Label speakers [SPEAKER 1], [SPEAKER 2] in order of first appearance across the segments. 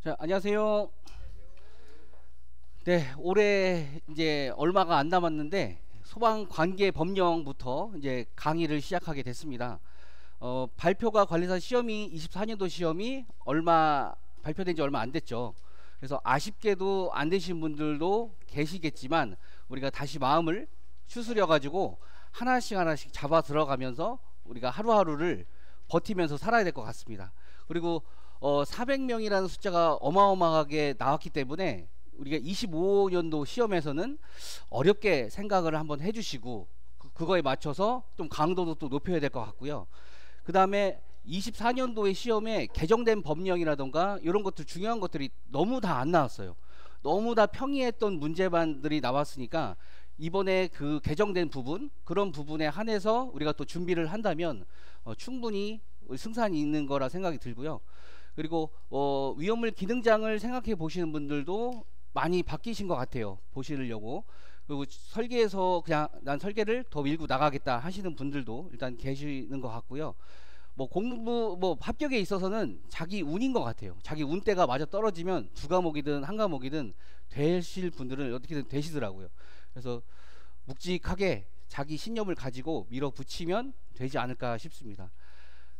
[SPEAKER 1] 자, 안녕하세요. 네, 올해 이제 얼마가 안 남았는데 소방관계 법령부터 이제 강의를 시작하게 됐습니다. 발표가 관리사 시험이 24년도 시험이 발표된 지 얼마 안 됐죠. 그래서 아쉽게도 안 되신 분들도 계시겠지만 우리가 다시 마음을 추스려 가지고 하나씩 잡아 들어가면서 우리가 하루하루를 버티면서 살아야 될 것 같습니다. 그리고 400명이라는 숫자가 어마어마하게 나왔기 때문에 우리가 25년도 시험에서는 어렵게 생각을 한번 해주시고 그거에 맞춰서 좀 강도도 또 높여야 될 것 같고요. 그 다음에 24년도의 시험에 개정된 법령이라던가 이런 것들 중요한 것들이 너무 다 안 나왔어요. 너무 다 평이했던 문제만들이 나왔으니까 이번에 그 개정된 부분, 그런 부분에 한해서 우리가 또 준비를 한다면 충분히 승산이 있는 거라 생각이 들고요. 그리고 위험물 기능장을 생각해 보시는 분들도 많이 바뀌신 것 같아요. 보시려고. 그리고 설계에서 그냥 난 설계를 더 밀고 나가겠다 하시는 분들도 일단 계시는 것 같고요. 공부 합격에 있어서는 자기 운인 것 같아요. 자기 운대가 맞아 떨어지면 두 과목이든 한 과목이든 되실 분들은 어떻게든 되시더라고요. 그래서 묵직하게 자기 신념을 가지고 밀어붙이면 되지 않을까 싶습니다.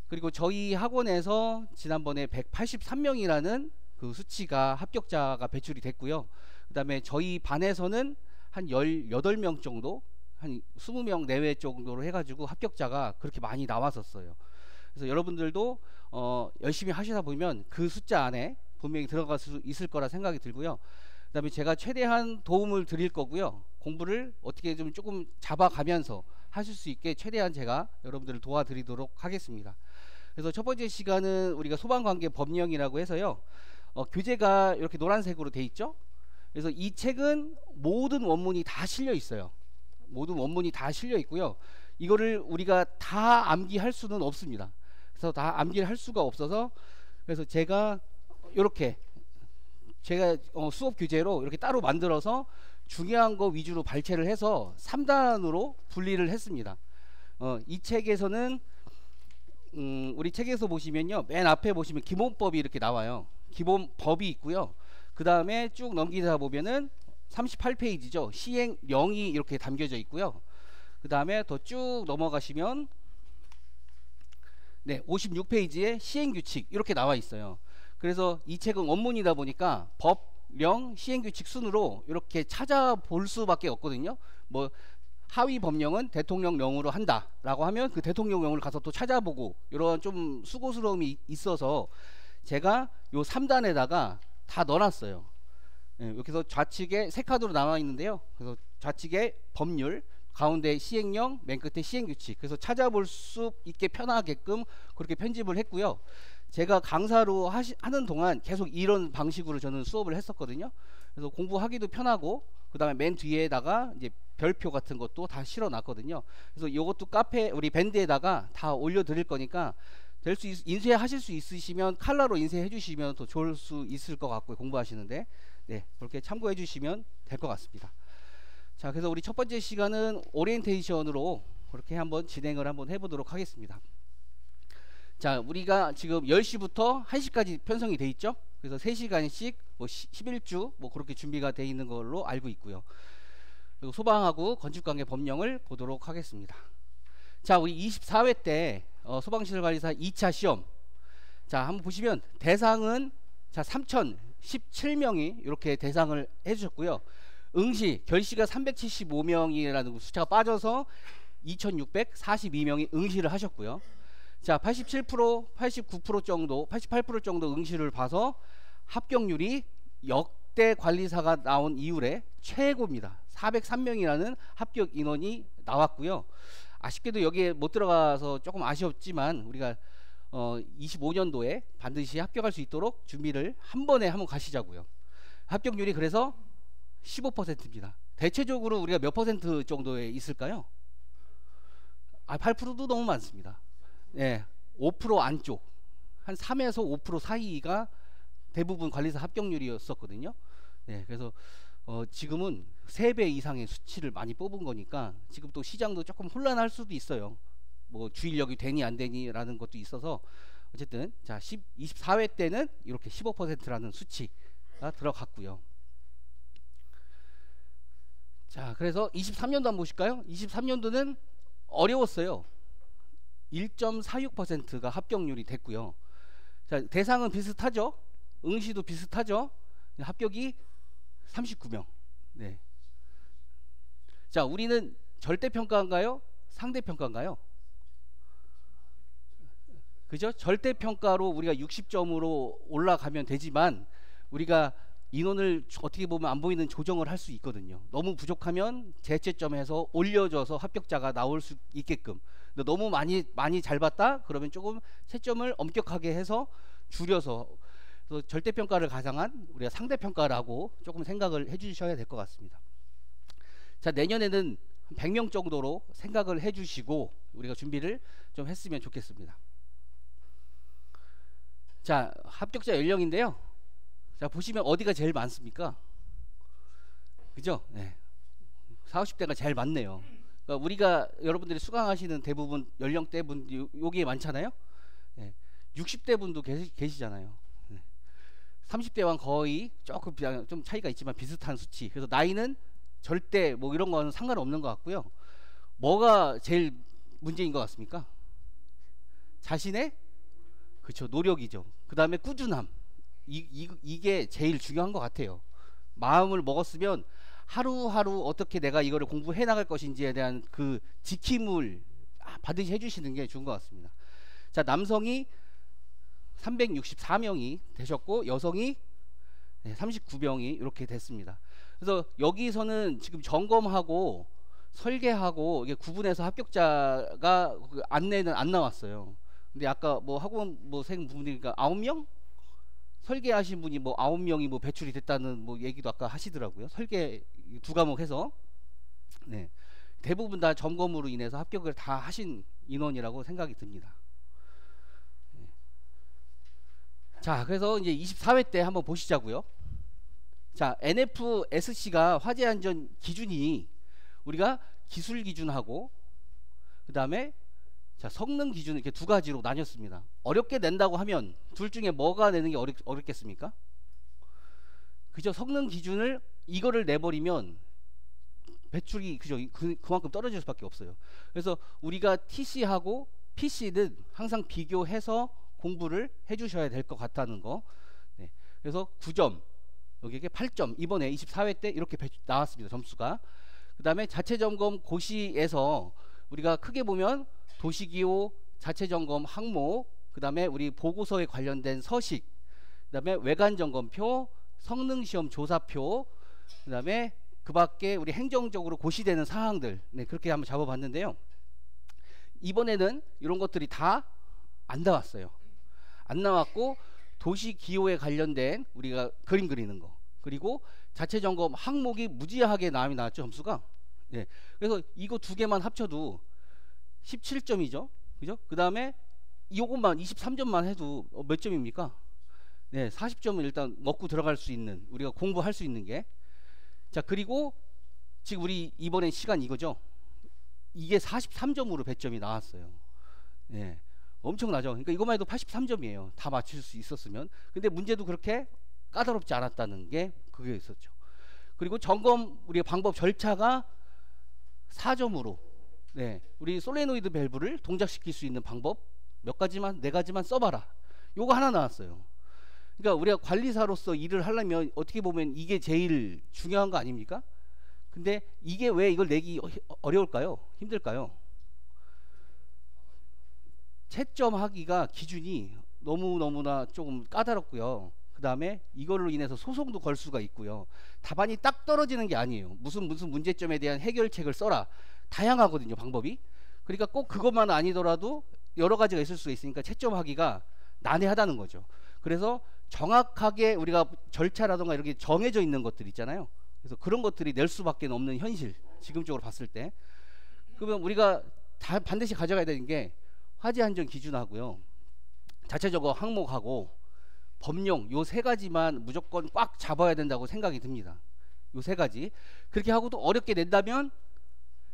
[SPEAKER 1] 그리고 저희 학원에서 지난번에 183명이라는 그 수치가 합격자가 배출이 됐고요. 그 다음에 저희 반에서는 한 18명 정도, 한 20명 내외 정도로 해가지고 합격자가 그렇게 많이 나왔었어요. 그래서 여러분들도 열심히 하시다 보면 그 숫자 안에 분명히 들어갈 수 있을 거라 생각이 들고요. 그 다음에 제가 최대한 도움을 드릴 거고요. 공부를 어떻게 좀 조금 잡아가면서 하실 수 있게 최대한 제가 여러분들을 도와드리도록 하겠습니다. 그래서 첫 번째 시간은 우리가 소방관계 법령이라고 해서요. 교재가 이렇게 노란색으로 돼 있죠. 그래서 이 책은 모든 원문이 다 실려 있어요. 모든 원문이 다 실려 있고요. 이거를 우리가 다 암기할 수는 없습니다. 그래서 다 암기를 할 수가 없어서 그래서 제가 이렇게 수업 교재로 이렇게 따로 만들어서 중요한 거 위주로 발췌를 해서 3단으로 분리를 했습니다. 이 책에서는 우리 책에서 보시면요, 맨 앞에 보시면 기본법이 이렇게 나와요. 기본법이 있고요. 그 다음에 쭉 넘기다 보면은 38페이지죠. 시행령이 이렇게 담겨져 있고요. 그 다음에 더 쭉 넘어가시면 56페이지에 시행규칙 이렇게 나와 있어요. 그래서 이 책은 원문이다 보니까 법령, 시행규칙 순으로 이렇게 찾아볼 수밖에 없거든요. 하위 법령은 대통령령으로 한다라고 하면 그 대통령령을 가서 또 찾아보고 이런 좀 수고스러움이 있어서 제가 요 3단에다가 다 넣어놨어요. 이렇게 해서 좌측에 세 칸으로 나와 있는데요. 그래서 좌측에 법률, 가운데 시행령, 맨 끝에 시행규칙. 그래서 찾아볼 수 있게 편하게끔 그렇게 편집을 했고요. 제가 강사로 하는 동안 계속 이런 방식으로 저는 수업을 했었거든요. 그래서 공부하기도 편하고 그 다음에 맨 뒤에다가 이제 별표 같은 것도 다 실어 놨거든요. 그래서 이것도 카페 우리 밴드에다가 다 올려 드릴 거니까 인쇄하실 수 있으시면 칼라로 인쇄해 주시면 더 좋을 수 있을 것 같고요. 공부하시는데 그렇게 참고해 주시면 될 것 같습니다. 자, 그래서 우리 첫 번째 시간은 오리엔테이션으로 그렇게 한번 진행을 한번 해보도록 하겠습니다. 자, 우리가 지금 10시부터 1시까지 편성이 돼 있죠. 그래서 3시간씩 11주 그렇게 준비가 돼 있는 걸로 알고 있고요. 그리고 소방하고 건축관계 법령을 보도록 하겠습니다. 자, 우리 24회 때 소방시설관리사 2차 시험, 자 한번 보시면 대상은 3017명이 이렇게 대상을 해주셨고요. 결시가 375명이라는 숫자가 빠져서 2642명이 응시를 하셨고요. 자, 87%, 89% 정도, 88% 정도 응시를 봐서 합격률이 역대 관리사가 나온 이후에 최고입니다. 403명이라는 합격 인원이 나왔고요. 아쉽게도 여기에 못 들어가서 조금 아쉬웠지만 우리가 25년도에 반드시 합격할 수 있도록 준비를 한 번에 한번 가시자고요. 합격률이 그래서 15%입니다. 대체적으로 우리가 몇 퍼센트 정도에 있을까요? 8%도 너무 많습니다. 5% 안쪽, 한 3에서 5% 사이가 대부분 관리사 합격률이었었거든요. 그래서 지금은 3배 이상의 수치를 많이 뽑은 거니까 지금 또 시장도 조금 혼란할 수도 있어요. 주인력이 되니 안 되니 라는 것도 있어서 어쨌든 자 24회 때는 이렇게 15%라는 수치가 들어갔고요. 자 그래서 23년도 한번 보실까요? 23년도는 어려웠어요. 1.46%가 합격률이 됐고요. 자 대상은 비슷하죠. 응시도 비슷하죠. 합격이 39명. 네. 자 우리는 절대평가인가요? 상대평가인가요? 그죠? 절대평가로 우리가 60점으로 올라가면 되지만 우리가 인원을 어떻게 보면 안 보이는 조정을 할 수 있거든요. 너무 부족하면 재채점해서 올려줘서 합격자가 나올 수 있게끔. 근데 너무 많이 잘 봤다? 그러면 조금 채점을 엄격하게 해서 줄여서, 그래서 절대평가를 가상한 우리가 상대평가라고 조금 생각을 해주셔야 될 것 같습니다. 자 내년에는 100명 정도로 생각을 해주시고 우리가 준비를 좀 했으면 좋겠습니다. 자 합격자 연령인데요. 자 보시면 어디가 제일 많습니까? 그죠? 네. 40, 50대가 제일 많네요. 그러니까 우리가 여러분들이 수강하시는 대부분 연령대 분 여기에 많잖아요. 네. 60대 분도 계시잖아요. 네. 30대와 거의 조금 좀 차이가 있지만 비슷한 수치. 그래서 나이는 절대 뭐 이런 건 상관없는 것 같고요. 뭐가 제일 문제인 것 같습니까? 자신의 그쵸 노력이죠. 그 다음에 꾸준함. 이게 제일 중요한 것 같아요. 마음을 먹었으면 하루하루 어떻게 내가 이거를 공부해 나갈 것인지에 대한 그 지킴을 반드시 해주시는 게 좋은 것 같습니다. 자 남성이 364명이 되셨고 여성이 39명이 이렇게 됐습니다. 그래서 여기서는 지금 점검하고 설계하고 이게 구분해서 합격자가 그 안내는 안 나왔어요. 근데 아까 뭐 학원 생 부분이니까 9명 설계하신 분이 뭐 9명이 뭐 배출이 됐다는 뭐 얘기도 아까 하시더라고요. 설계 두 과목 해서. 네. 대부분 다 점검으로 인해서 합격을 다 하신 인원이라고 생각이 듭니다. 네. 자, 그래서 이제 24회 때 한번 보시자고요. 자, NFSC가 화재 안전 기준이 우리가 기술 기준하고 그다음에 자, 성능 기준 이렇게 두 가지로 나뉘었습니다. 어렵게 낸다고 하면 둘 중에 뭐가 내는 게 어렵겠습니까? 그죠? 성능 기준을 이거를 내버리면 배출이 그죠? 그만큼 떨어질 수밖에 없어요. 그래서 우리가 TC하고 PC는 항상 비교해서 공부를 해주셔야 될 것 같다는 거. 네. 그래서 9점 여기에 8점 이번에 24회 때 이렇게 나왔습니다. 점수가. 그 다음에 자체점검 고시에서 우리가 크게 보면 도시기호, 자체점검 항목, 그 다음에 우리 보고서에 관련된 서식, 그 다음에 외관점검표, 성능시험 조사표, 그 다음에 그 밖에 우리 행정적으로 고시되는 사항들, 네, 그렇게 한번 잡아봤는데요. 이번에는 이런 것들이 다 안 나왔어요. 안 나왔고 도시기호에 관련된 우리가 그림 그리는 거, 그리고 자체점검 항목이 무지하게 나왔죠. 점수가. 네, 그래서 이거 두 개만 합쳐도 17점이죠. 그죠? 그 다음에 이것만 23점만 해도 몇 점입니까? 네, 40점은 일단 먹고 들어갈 수 있는, 우리가 공부할 수 있는 게. 자, 그리고 지금 우리 이번에 시간 이거죠. 이게 43점으로 배점이 나왔어요. 네, 엄청나죠. 그러니까 이것만 해도 83점이에요. 다 맞출 수 있었으면. 근데 문제도 그렇게 까다롭지 않았다는 게 그게 있었죠. 그리고 점검 우리의 방법 절차가 4점으로, 네, 우리 솔레노이드 밸브를 동작시킬 수 있는 방법 몇 가지만, 4가지만 써봐라. 요거 하나 나왔어요. 그러니까 우리가 관리사로서 일을 하려면 어떻게 보면 이게 제일 중요한 거 아닙니까? 근데 이게 왜 이걸 내기 어려울까요? 힘들까요? 채점하기가 기준이 너무나 조금 까다롭고요. 그 다음에 이걸로 인해서 소송도 걸 수가 있고요. 답안이 딱 떨어지는 게 아니에요. 무슨 문제점에 대한 해결책을 써라. 다양하거든요, 방법이. 그러니까 꼭 그것만 아니더라도 여러 가지가 있을 수가 있으니까 채점하기가 난해하다는 거죠. 그래서 정확하게 우리가 절차라든가 이렇게 정해져 있는 것들 있잖아요. 그래서 그런 것들이 낼 수밖에 없는 현실, 지금적으로 봤을 때. 그러면 우리가 반드시 가져가야 되는 게 화재 안전 기준하고요, 자체적으로 항목하고 법령, 요 3가지만 무조건 꽉 잡아야 된다고 생각이 듭니다. 요 3가지. 그렇게 하고도 어렵게 낸다면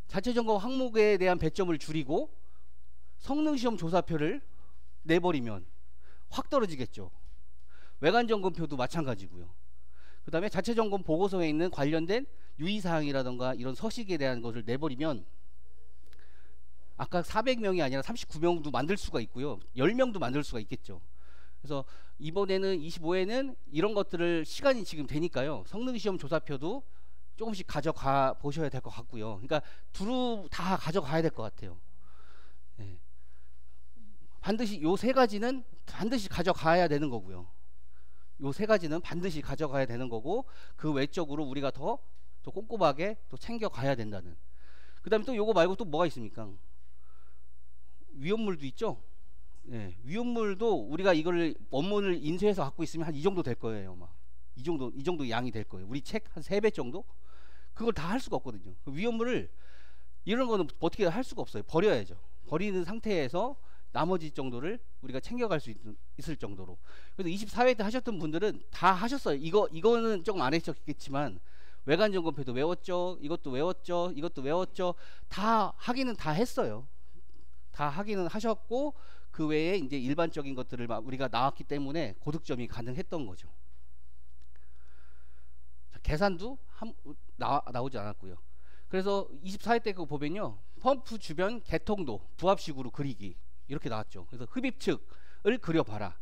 [SPEAKER 1] 자체점검 항목에 대한 배점을 줄이고 성능시험 조사표를 내버리면 확 떨어지겠죠. 외관 점검표도 마찬가지고요. 그 다음에 자체 점검 보고서에 있는 관련된 유의사항이라던가 이런 서식에 대한 것을 내버리면 아까 400명이 아니라 39명도 만들 수가 있고요. 10명도 만들 수가 있겠죠. 그래서 이번에는 25회는 이런 것들을 시간이 지금 되니까요. 성능시험 조사표도 조금씩 가져가 보셔야 될 것 같고요. 그러니까 두루 다 가져가야 될 것 같아요. 네. 반드시 요 세 가지는 반드시 가져가야 되는 거고요. 요 세 가지는 반드시 가져가야 되는 거고, 그 외적으로 우리가 더 꼼꼼하게 또 챙겨가야 된다는. 그 다음에 또 요거 말고 또 뭐가 있습니까? 위험물도 있죠. 네, 위험물도 우리가 이걸 원문을 인쇄해서 갖고 있으면 한 이 정도 될 거예요. 막 이 정도 양이 될 거예요. 우리 책 한 3배 정도? 그걸 다 할 수가 없거든요. 위험물을 이런 거는 어떻게 할 수가 없어요. 버려야죠. 버리는 상태에서 나머지 정도를 우리가 챙겨갈 수 있을 정도로. 그래서 24회 때 하셨던 분들은 다 하셨어요. 이거는 조금 안 하셨겠지만 외관 점검표도 외웠죠. 이것도 외웠죠. 이것도 외웠죠. 다 하기는 다 했어요. 다 하기는 하셨고, 그 외에 이제 일반적인 것들을 우리가 나왔기 때문에 고득점이 가능했던 거죠. 자, 계산도 나오지 않았고요. 그래서 24회 때 그거 보면요, 펌프 주변 개통도 부합식으로 그리기 이렇게 나왔죠. 그래서 흡입측을 그려봐라,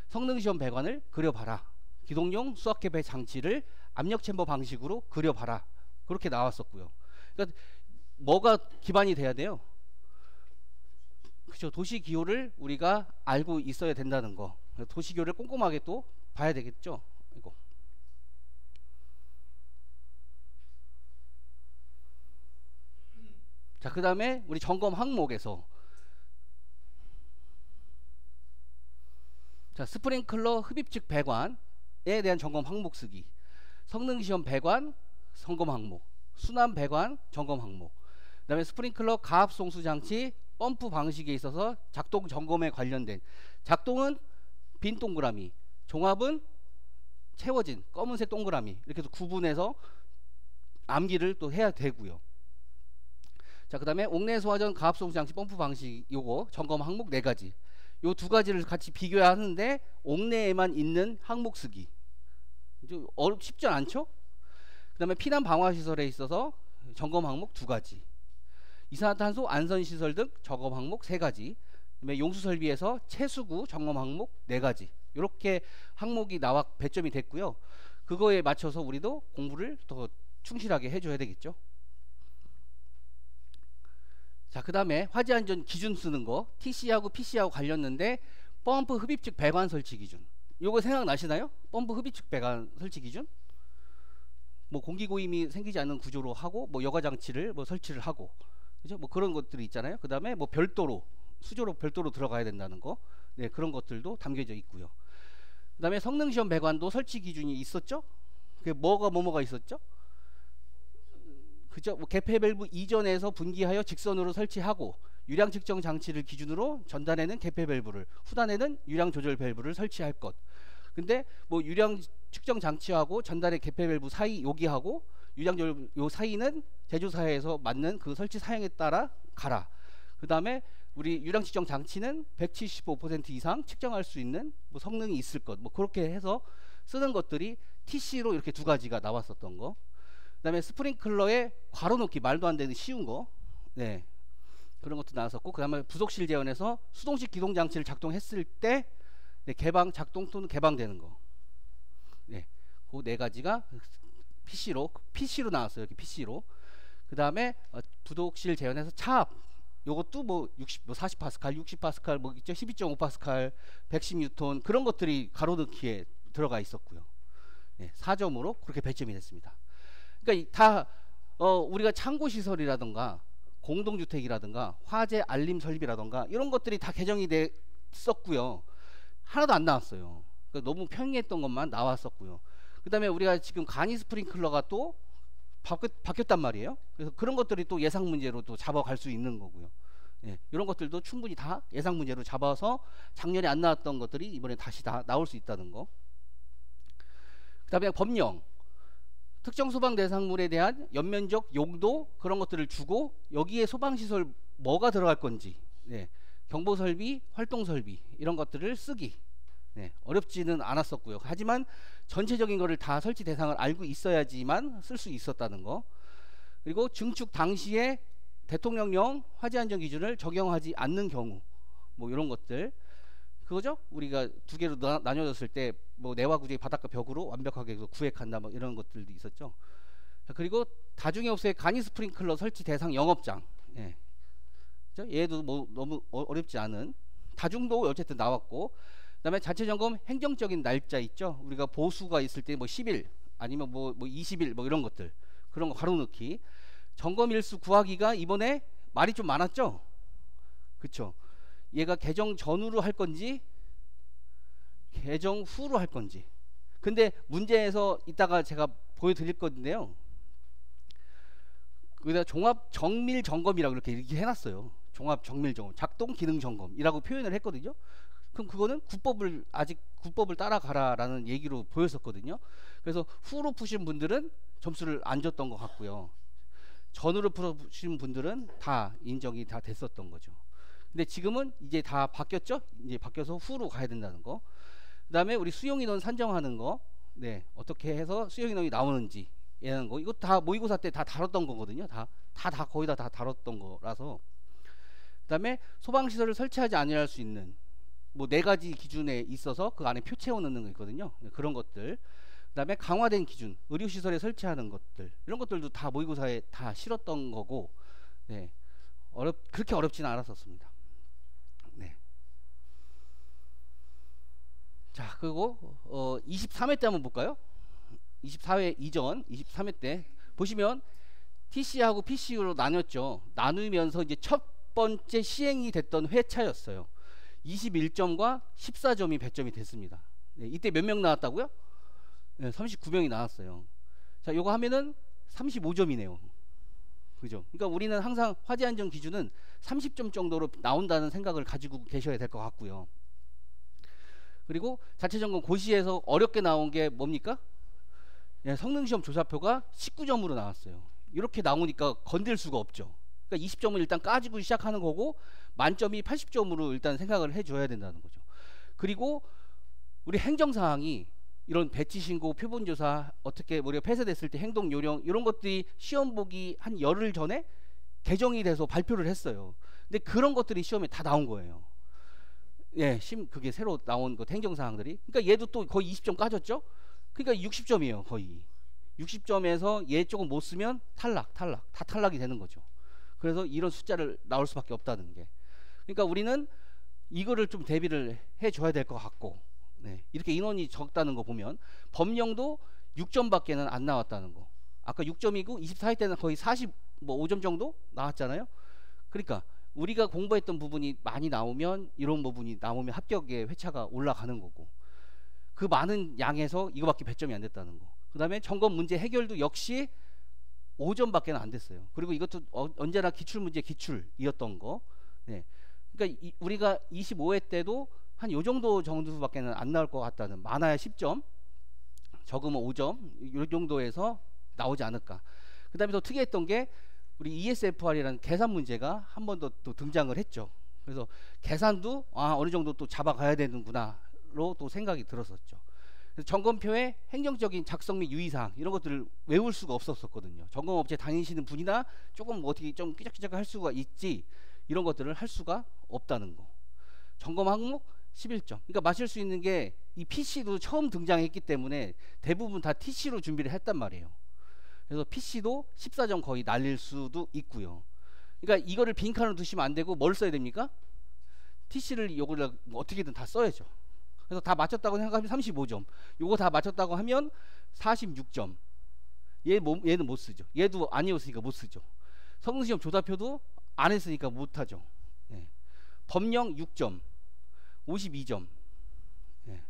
[SPEAKER 1] 성능시험 배관을 그려봐라, 기동용 수압개폐 장치를 압력 챔버 방식으로 그려봐라, 그렇게 나왔었고요. 그러니까 뭐가 기반이 돼야 돼요? 그렇죠. 도시기호를 우리가 알고 있어야 된다는 거. 도시기호를 꼼꼼하게 또 봐야 되겠죠. 이거. 자, 그 다음에 우리 점검 항목에서, 자, 스프링클러 흡입측 배관에 대한 점검 항목 쓰기, 성능시험 배관 점검 항목, 순환 배관 점검 항목, 그 다음에 스프링클러 가압 송수 장치 펌프 방식에 있어서 작동 점검에 관련된, 작동은 빈 동그라미, 종합은 채워진 검은색 동그라미, 이렇게 해서 구분해서 암기를 또 해야 되고요. 자, 그 다음에 옥내 소화전 가압 송수 장치 펌프 방식, 요거 점검 항목 4가지, 요 2가지를 같이 비교해야 하는데 옥내에만 있는 항목 쓰기 쉽지 않죠? 그 다음에 피난 방화 시설에 있어서 점검 항목 2가지, 이산화탄소 안전시설 등 점검 항목 3가지, 그다음에 용수설비에서 채수구 점검 항목 4가지, 이렇게 항목이 나와 배점이 됐고요. 그거에 맞춰서 우리도 공부를 더 충실하게 해줘야 되겠죠. 자, 그 다음에 화재안전 기준 쓰는 거, TC하고 PC하고 관련된데 펌프 흡입측 배관 설치 기준, 요거 생각나시나요? 펌프 흡입측 배관 설치 기준, 뭐 공기고임이 생기지 않는 구조로 하고, 뭐 여과장치를 뭐 설치를 하고, 그죠? 뭐 그런 것들이 있잖아요. 그 다음에 뭐 별도로 수조로 별도로 들어가야 된다는 거, 네, 그런 것들도 담겨져 있고요. 그 다음에 성능시험 배관도 설치 기준이 있었죠. 그게 뭐가 있었죠? 그죠? 뭐 개폐 밸브 이전에서 분기하여 직선으로 설치하고, 유량 측정 장치를 기준으로 전단에는 개폐 밸브를, 후단에는 유량 조절 밸브를 설치할 것. 근데 뭐 유량 측정 장치하고 전단의 개폐 밸브 사이 여기하고 유량 조절 요 사이는 제조사에서 맞는 그 설치 사양에 따라 가라. 그 다음에 우리 유량 측정 장치는 175% 이상 측정할 수 있는 뭐 성능이 있을 것, 뭐 그렇게 해서 쓰는 것들이 TC로 이렇게 2가지가 나왔었던 거. 그 다음에 스프링클러의 괄호넣기, 말도 안 되는 쉬운 거, 네, 그런 것도 나왔었고, 그 다음에 부속실 재현에서 수동식 기동 장치를 작동했을 때, 네, 개방 작동 또는 개방되는 거, 네, 그 4가지가 PC로 나왔어요. 여기 PC로. 그 다음에 부속실 재현에서 차압, 요것도 뭐 40파스칼, 60파스칼 뭐 있죠. 12.5파스칼, 110뉴턴 그런 것들이 가로넣기에 들어가 있었고요. 네, 4점으로 그렇게 배점이 됐습니다. 그러니까 다 우리가 창고 시설이라든가 공동주택이라든가 화재 알림 설비라든가 이런 것들이 다 개정이 됐었고요. 하나도 안 나왔어요. 그러니까 너무 평이했던 것만 나왔었고요. 그 다음에 우리가 지금 간이 스프링클러가 또 바뀌었단 말이에요. 그래서 그런 것들이 또 예상 문제로 또 잡아갈 수 있는 거고요. 예, 이런 것들도 충분히 다 예상 문제로 잡아서 작년에 안 나왔던 것들이 이번에 다시 다 나올 수 있다는 거. 그 다음에 법령, 특정 소방 대상물에 대한 연면적 용도 그런 것들을 주고, 여기에 소방시설 뭐가 들어갈 건지, 네, 경보설비, 활동설비 이런 것들을 쓰기, 네, 어렵지는 않았었고요. 하지만 전체적인 거를 다 설치 대상을 알고 있어야지만 쓸 수 있었다는 거. 그리고 증축 당시에 대통령령 화재 안전 기준을 적용하지 않는 경우, 뭐 이런 것들. 그거죠? 우리가 두 개로 나뉘어졌을 때 뭐 내화 구조의 바닥과 벽으로 완벽하게 구획한다, 뭐 이런 것들도 있었죠. 그리고 다중에 업소의 간이 스프링클러 설치 대상 영업장. 예. 그렇죠? 얘도 뭐 너무 어렵지 않은 다중도 어쨌든 나왔고, 그다음에 자체 점검 행정적인 날짜 있죠. 우리가 보수가 있을 때 뭐 10일 아니면 뭐 20일 뭐 이런 것들, 그런 거 바로 넣기. 점검 일수 구하기가 이번에 말이 좀 많았죠. 그렇죠? 얘가 개정 전후로 할 건지 개정 후로 할 건지. 근데 문제에서 이따가 제가 보여드릴 건데요. 거기다 종합 정밀 점검이라고 이렇게 해놨어요. 종합 정밀 점검, 작동 기능 점검이라고 표현을 했거든요. 그럼 그거는 국법을 따라가라라는 얘기로 보였었거든요. 그래서 후로 푸신 분들은 점수를 안 줬던 것 같고요. 전후로 푸신 분들은 다 인정이 다 됐었던 거죠. 근데 지금은 이제 다 바뀌었죠. 이제 바뀌어서 후로 가야 된다는 거. 그다음에 우리 수용 인원 산정하는 거, 네, 어떻게 해서 수용 인원이 나오는지 이런 거, 이거 다 모의고사 때 다 다뤘던 거거든요. 다 거의 다 다뤘던 거라서. 그다음에 소방 시설을 설치하지 아니할 수 있는 뭐 4가지 기준에 있어서 그 안에 표 채워 넣는 거 있거든요. 그런 것들. 그다음에 강화된 기준, 의료 시설에 설치하는 것들, 이런 것들도 다 모의고사에 다 실었던 거고, 네, 그렇게 어렵지는 않았었습니다. 네. 자, 그리고 23회 때 한번 볼까요? 24회 이전 23회 때 보시면 TC하고 PC로 나눴죠. 나누면서 이제 첫 번째 시행이 됐던 회차였어요. 21점과 14점이 배점이 됐습니다. 네, 이때 몇 명 나왔다고요? 네, 39명이 나왔어요. 자, 요거 하면은 35점이네요. 그죠? 그러니까 우리는 항상 화재 안전 기준은 30점 정도로 나온다는 생각을 가지고 계셔야 될 것 같고요. 그리고 자체 점검 고시에서 어렵게 나온 게 뭡니까? 예, 성능시험 조사표가 19점으로 나왔어요. 이렇게 나오니까 건들 수가 없죠. 그러니까 20점을 일단 까지고 시작하는 거고, 만점이 80점으로 일단 생각을 해줘야 된다는 거죠. 그리고 우리 행정사항이 이런 배치 신고, 표본조사, 어떻게 우리가 폐쇄됐을 때 행동 요령, 이런 것들이 시험 보기 한 열흘 전에 개정이 돼서 발표를 했어요. 근데 그런 것들이 시험에 다 나온 거예요. 예, 그게 새로 나온 것 행정사항들이. 그러니까 얘도 또 거의 20점 까졌죠. 그러니까 60점이에요. 거의 60점에서 얘 조금 못 쓰면 탈락 다 탈락이 되는 거죠. 그래서 이런 숫자를 나올 수밖에 없다는 게. 그러니까 우리는 이거를 좀 대비를 해줘야 될 것 같고, 네, 이렇게 인원이 적다는 거 보면 법령도 6점밖에는 안 나왔다는 거. 아까 6점이고 24회 때는 거의 45점 정도 나왔잖아요. 그러니까 우리가 공부했던 부분이 많이 나오면, 이런 부분이 나오면 합격의 회차가 올라가는 거고, 그 많은 양에서 이거밖에 배점이 안 됐다는 거. 그 다음에 점검 문제 해결도 역시 5점밖에 안 됐어요. 그리고 이것도 언제나 기출문제 기출이었던 거. 네. 그러니까 우리가 25회 때도 한 요 정도밖에 안 나올 것 같다는, 많아야 10점, 적으면 5점, 요 정도에서 나오지 않을까. 그 다음에 더 특이했던 게 우리 ESFR이라는 계산 문제가 한 번 더 또 등장을 했죠. 그래서 계산도 어느 정도 또 잡아가야 되는구나로 또 생각이 들었었죠. 그래서 점검표에 행정적인 작성 및 유의사항, 이런 것들을 외울 수가 없었거든요. 점검업체 다니시는 분이나 조금 어떻게 좀 끼적끼적 할 수가 있지, 이런 것들을 할 수가 없다는 거. 점검 항목 11점. 그러니까 마실 수 있는 게 이 PC도 처음 등장했기 때문에 대부분 다 TC로 준비를 했단 말이에요. 그래서 PC도 14점 거의 날릴 수도 있고요. 그러니까 이거를 빈칸으로 두시면 안 되고 뭘 써야 됩니까? TC를 요걸 어떻게든 다 써야죠. 그래서 다 맞췄다고 생각하면 35점, 요거 다 맞췄다고 하면 46점. 얘는 못 쓰죠. 얘도 아니었으니까 못 쓰죠. 성능시험 조사표도 안 했으니까 못 하죠. 예. 법령 6점, 52점. 예.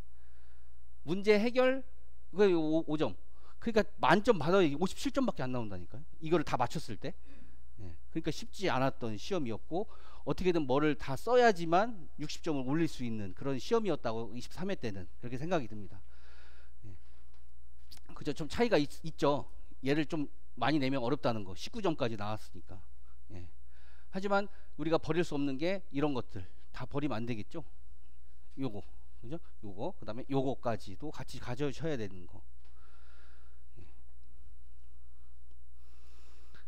[SPEAKER 1] 문제 해결 5점. 그러니까 만점 받아야 57점밖에 안 나온다니까요. 이거를 다 맞췄을 때. 예. 그러니까 쉽지 않았던 시험이었고, 어떻게든 뭐를 다 써야지만 60점을 올릴 수 있는 그런 시험이었다고 23회 때는 그렇게 생각이 듭니다. 예. 그죠? 좀 차이가 있죠. 얘를 좀 많이 내면 어렵다는 거. 19점까지 나왔으니까. 예. 하지만 우리가 버릴 수 없는 게 이런 것들 다 버리면 안 되겠죠. 요거 그죠? 요거 그다음에 요거까지도 같이 가져셔야 되는 거.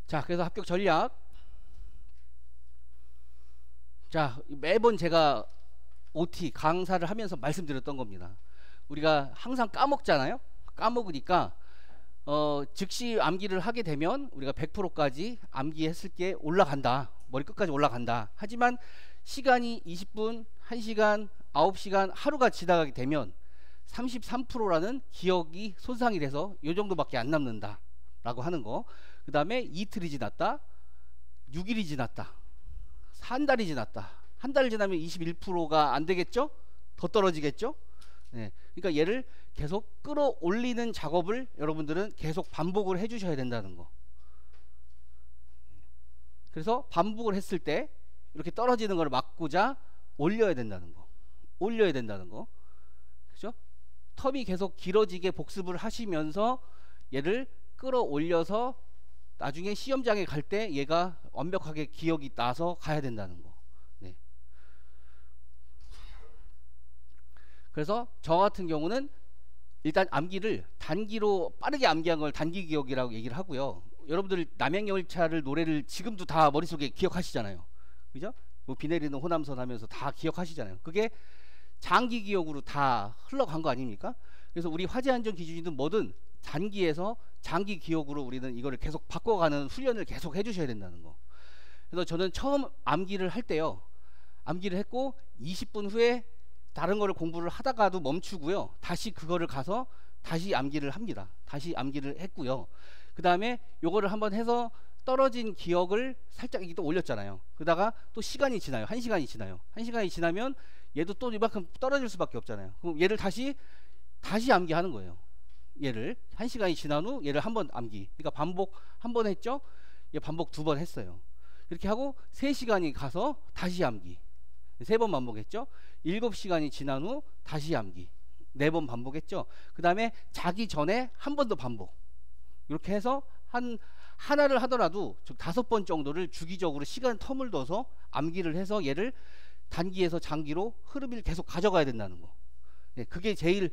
[SPEAKER 1] 자, 그래서 합격 전략. 자, 매번 제가 OT 강사를 하면서 말씀드렸던 겁니다. 우리가 항상 까먹잖아요. 까먹으니까 즉시 암기를 하게 되면 우리가 100%까지 암기했을 게 올라간다. 머리 끝까지 올라간다. 하지만 시간이 20분, 1시간, 9시간, 하루가 지나가게 되면 33%라는 기억이 손상이 돼서 요 정도밖에 안 남는다 라고 하는 거. 그 다음에 이틀이 지났다, 6일이 지났다, 한 달이 지났다. 한 달 지나면 21%가 안 되겠죠? 더 떨어지겠죠? 네. 그러니까 얘를 계속 끌어올리는 작업을 여러분들은 계속 반복을 해 주셔야 된다는 거. 그래서 반복을 했을 때 이렇게 떨어지는 걸 막고자 올려야 된다는 거. 올려야 된다는 거. 그죠? 텀이 계속 길어지게 복습을 하시면서 얘를 끌어올려서 나중에 시험장에 갈 때 얘가 완벽하게 기억이 나서 가야 된다는 거. 네. 그래서 저 같은 경우는 일단 암기를 단기로 빠르게 암기한 걸 단기 기억이라고 얘기를 하고요. 여러분들 남양열차를 노래를 지금도 다 머릿속에 기억하시잖아요. 그죠? 뭐 비 내리는 호남선 하면서 다 기억하시잖아요. 그게 장기 기억으로 다 흘러간 거 아닙니까? 그래서 우리 화재안전 기준이든 뭐든 단기에서 장기 기억으로 우리는 이거를 계속 바꿔가는 훈련을 계속 해주셔야 된다는 거. 그래서 저는 처음 암기를 할 때요, 암기를 했고 20분 후에 다른 거를 공부를 하다가도 멈추고요, 다시 그거를 가서 다시 암기를 합니다. 다시 암기를 했고요. 그 다음에 요거를 한번 해서 떨어진 기억을 살짝 이게 또 올렸잖아요. 그러다가 또 시간이 지나요. 1시간이 지나요. 1시간이 지나면 얘도 또 이만큼 떨어질 수밖에 없잖아요. 그럼 얘를 다시 암기하는 거예요. 얘를 1시간이 지난 후 얘를 한 번 암기. 그러니까 반복 한 번 했죠. 얘 반복 2번 했어요. 이렇게 하고 3시간이 가서 다시 암기. 3번 반복했죠. 7시간이 지난 후 다시 암기. 4번 반복했죠. 그 다음에 자기 전에 한 번 더 반복. 이렇게 해서 하나를 하더라도 5번 정도를 주기적으로 시간 텀을 둬서 암기를 해서 얘를 단기에서 장기로 흐름을 계속 가져가야 된다는 거. 네, 그게 제일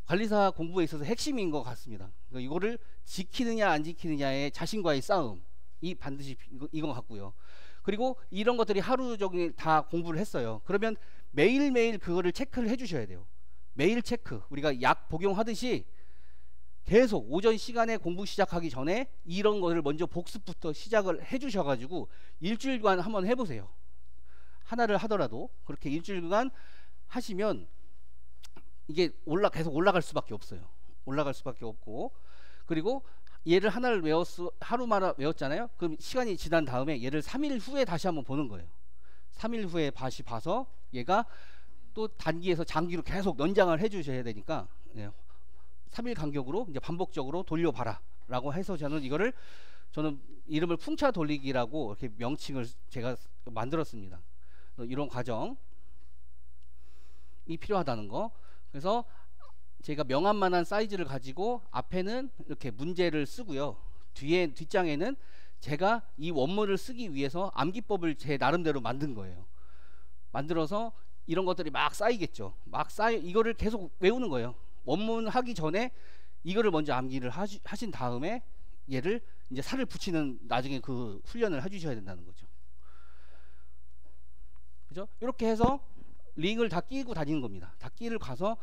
[SPEAKER 1] 관리사 공부에 있어서 핵심인 것 같습니다. 그러니까 이거를 지키느냐 안 지키느냐의 자신과의 싸움이 반드시 이건 같고요. 그리고 이런 것들이 하루 종일 다 공부를 했어요. 그러면 매일매일 그거를 체크를 해주셔야 돼요. 매일 체크. 우리가 약 복용하듯이 계속 오전 시간에 공부 시작하기 전에 이런 거를 먼저 복습부터 시작을 해주셔가지고 일주일간 한번 해보세요. 하나를 하더라도 그렇게 일주일간 하시면 이게 계속 올라갈 수밖에 없어요. 올라갈 수밖에 없고, 그리고 얘를 하나를 하루마다 외웠잖아요. 그럼 시간이 지난 다음에 얘를 3일 후에 다시 한번 보는 거예요. 3일 후에 다시 봐서 얘가 또 단기에서 장기로 계속 연장을 해주셔야 되니까 3일 간격으로 이제 반복적으로 돌려봐라 라고 해서 저는 이름을 풍차 돌리기라고 이렇게 명칭을 제가 만들었습니다. 이런 과정이 필요하다는 거. 그래서 제가 명암만한 사이즈를 가지고 앞에는 이렇게 문제를 쓰고요, 뒷장에는 제가 이 원문을 쓰기 위해서 암기법을 제 나름대로 만든 거예요. 만들어서 이런 것들이 막 쌓이겠죠. 이거를 계속 외우는 거예요. 원문 하기 전에 이거를 먼저 암기를 하신 다음에 얘를 이제 살을 붙이는 나중에 그 훈련을 해주셔야 된다는 거죠. 그죠? 이렇게 해서 링을 다 끼고 다니는 겁니다. 다 끼를 가서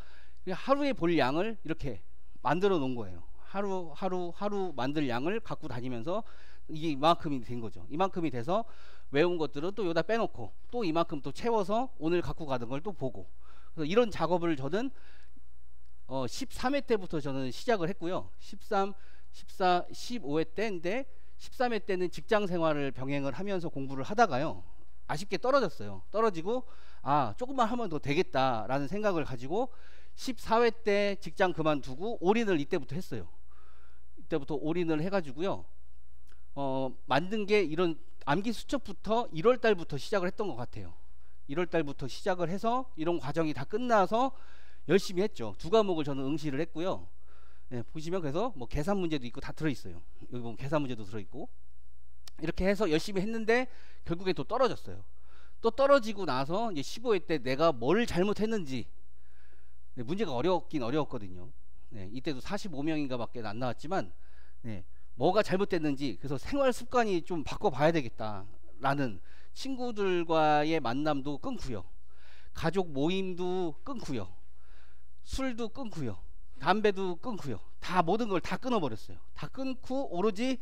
[SPEAKER 1] 하루에 볼 양을 이렇게 만들어 놓은 거예요. 하루 만들 양을 갖고 다니면서 이게 이만큼이 된 거죠. 이만큼이 돼서 외운 것들은 또 여기다 빼놓고 또 이만큼 또 채워서 오늘 갖고 가는 걸 또 보고, 그래서 이런 작업을 저는 13회 때부터 저는 시작을 했고요. 13, 14, 15회 때인데 13회 때는 직장 생활을 병행을 하면서 공부를 하다가요, 아쉽게 떨어졌어요. 떨어지고 조금만 하면 더 되겠다라는 생각을 가지고 14회 때 직장 그만두고 올인을 이때부터 했어요. 이때부터 올인을 해가지고요, 만든 게 이런 암기 수첩부터 1월 달부터 시작을 했던 것 같아요. 1월 달부터 시작을 해서 이런 과정이 다 끝나서 열심히 했죠. 2과목을 저는 응시를 했고요. 네, 보시면 그래서 뭐 계산 문제도 있고 다 들어있어요. 여기 보면 계산 문제도 들어있고, 이렇게 해서 열심히 했는데 결국에 또 떨어졌어요. 또 떨어지고 나서 이제 15회 때 내가 뭘 잘못했는지 네, 문제가 어렵긴 어려웠거든요. 네, 이때도 45명인가 밖에 안 나왔지만, 네, 뭐가 잘못됐는지, 그래서 생활 습관이 좀 바꿔봐야 되겠다라는, 친구들과의 만남도 끊고요, 가족 모임도 끊고요, 술도 끊고요, 담배도 끊고요, 다 모든 걸 다 끊어버렸어요. 다 끊고 오로지